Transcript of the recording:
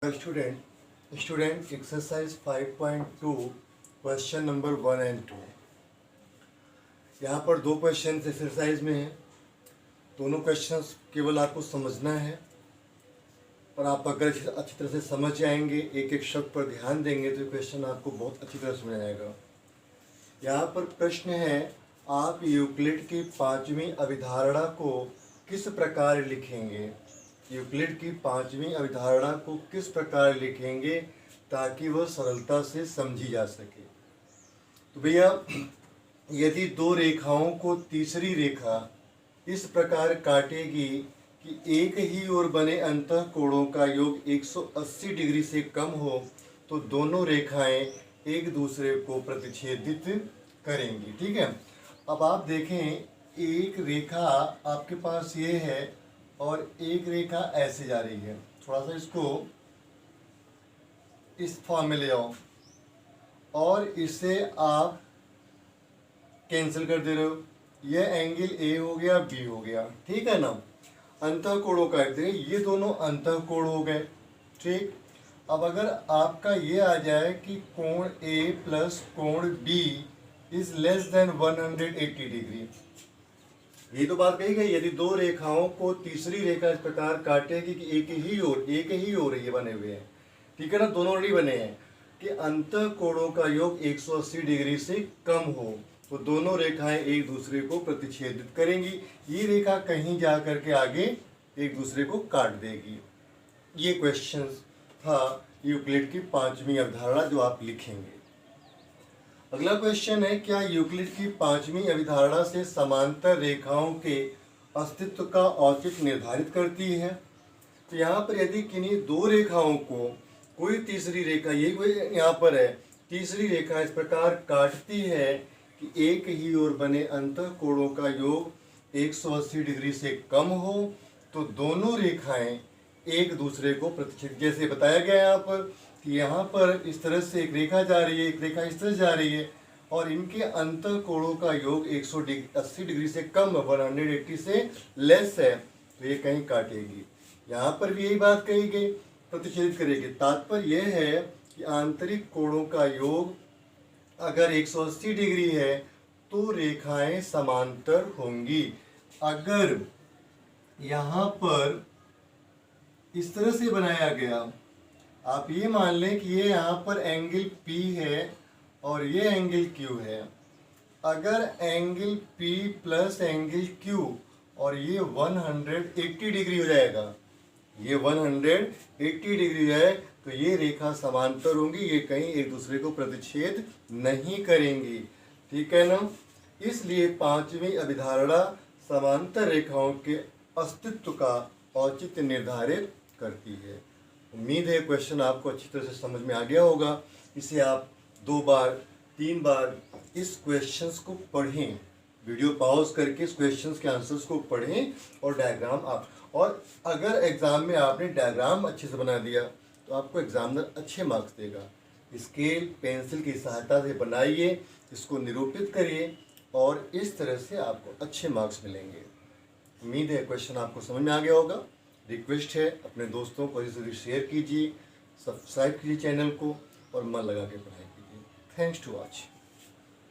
Student exercise 5.2 question number 1 and 2। यहाँ पर दो क्वेश्चन एक्सरसाइज में हैं। दोनों क्वेश्चंस केवल आपको समझना है और आप अगर अच्छी तरह से समझ जाएंगे, एक एक शब्द पर ध्यान देंगे तो क्वेश्चन आपको बहुत अच्छी तरह समझ आएगा। यहाँ पर प्रश्न है, आप यूक्लिड की पांचवी अभिधारणा को किस प्रकार लिखेंगे। यूक्लिड की पांचवी अभिधारणा को किस प्रकार लिखेंगे ताकि वह सरलता से समझी जा सके। तो भैया, यदि दो रेखाओं को तीसरी रेखा इस प्रकार काटेगी कि एक ही ओर बने अंतःकोणों का योग 180 डिग्री से कम हो तो दोनों रेखाएं एक दूसरे को प्रतिच्छेदित करेंगी। ठीक है, अब आप देखें, एक रेखा आपके पास ये है और एक रेखा ऐसे जा रही है। थोड़ा सा इसको इस फॉर्म में ले आओ और इसे आप कैंसिल कर दे रहे हो। यह एंगल ए हो गया, बी हो गया, ठीक है ना। अंतःकोणों का ये दोनों अंतःकोण हो गए। ठीक, अब अगर आपका ये आ जाए कि कोण ए प्लस कोण B is less than 180 degree, ये तो बात कही गई। यदि दो रेखाओं को तीसरी रेखा इस प्रकार काटेगी कि एक ही ओर ये बने हुए हैं, ठीक है ना, दोनों ओर ही बने हैं, कि अंतःकोणों का योग 180 डिग्री से कम हो तो दोनों रेखाएं एक दूसरे को प्रतिच्छेदित करेंगी। ये रेखा कहीं जा करके आगे एक दूसरे को काट देगी। ये क्वेश्चन था यूक्लिड की पांचवी अवधारणा जो आप लिखेंगे। अगला क्वेश्चन है, क्या यूक्लिड की पांचवी अभिधारणा से समांतर रेखाओं के अस्तित्व का औचित्य निर्धारित करती है। तो यहाँ पर यदि किन्हीं दो रेखाओं को कोई तीसरी रेखा, ये कोई यहाँ पर है, तीसरी रेखा इस प्रकार काटती है कि एक ही ओर बने अंतःकोणों का योग 180 डिग्री से कम हो तो दोनों रेखाएं एक दूसरे को प्रतिच्छेदित, जैसे बताया गया यहाँ पर कि यहाँ पर इस तरह से एक रेखा जा रही है, एक रेखा इस तरह जा रही है और इनके अंतःकोणों का योग 180 डिग्री से कम है, 180 से लेस है, तो ये कहीं काटेगी। यहाँ पर भी यही बात कही गई, प्रतिच्छेदित करेगी। तात्पर्य यह है कि आंतरिक कोणों का योग अगर 180 डिग्री है तो रेखाएं समांतर होंगी। अगर यहाँ पर इस तरह से बनाया गया, आप ये मान लें कि ये यहाँ पर एंगल P है और ये एंगल Q है। अगर angle P plus angle Q और ये 180 डिग्री हो जाएगा, ये 180 डिग्री है तो ये रेखा समांतर होंगी, ये कहीं एक दूसरे को प्रतिच्छेद नहीं करेंगी। ठीक है ना। इसलिए पांचवी अभिधारणा समांतर रेखाओं के अस्तित्व का औचित्य निर्धारित करती है। उम्मीद है क्वेश्चन आपको अच्छी तरह से समझ में आ गया होगा। इसे आप 2 बार 3 बार इस क्वेश्चंस को पढ़ें, वीडियो पॉज करके इस क्वेश्चंस के आंसर्स को पढ़ें और डायग्राम आप, और अगर एग्जाम में आपने डायग्राम अच्छे से बना दिया तो आपको एग्जामिनर अच्छे मार्क्स देगा। स्केल पेंसिल की सहायता से बनाइए, इसको निरूपित करिए और इस तरह से आपको अच्छे मार्क्स मिलेंगे। उम्मीद है क्वेश्चन आपको समझ में आ गया होगा। रिक्वेस्ट है, अपने दोस्तों को इसे शेयर कीजिए, सब्सक्राइब कीजिए चैनल को और मन लगा के पढ़ाई कीजिए। Thanks to watch.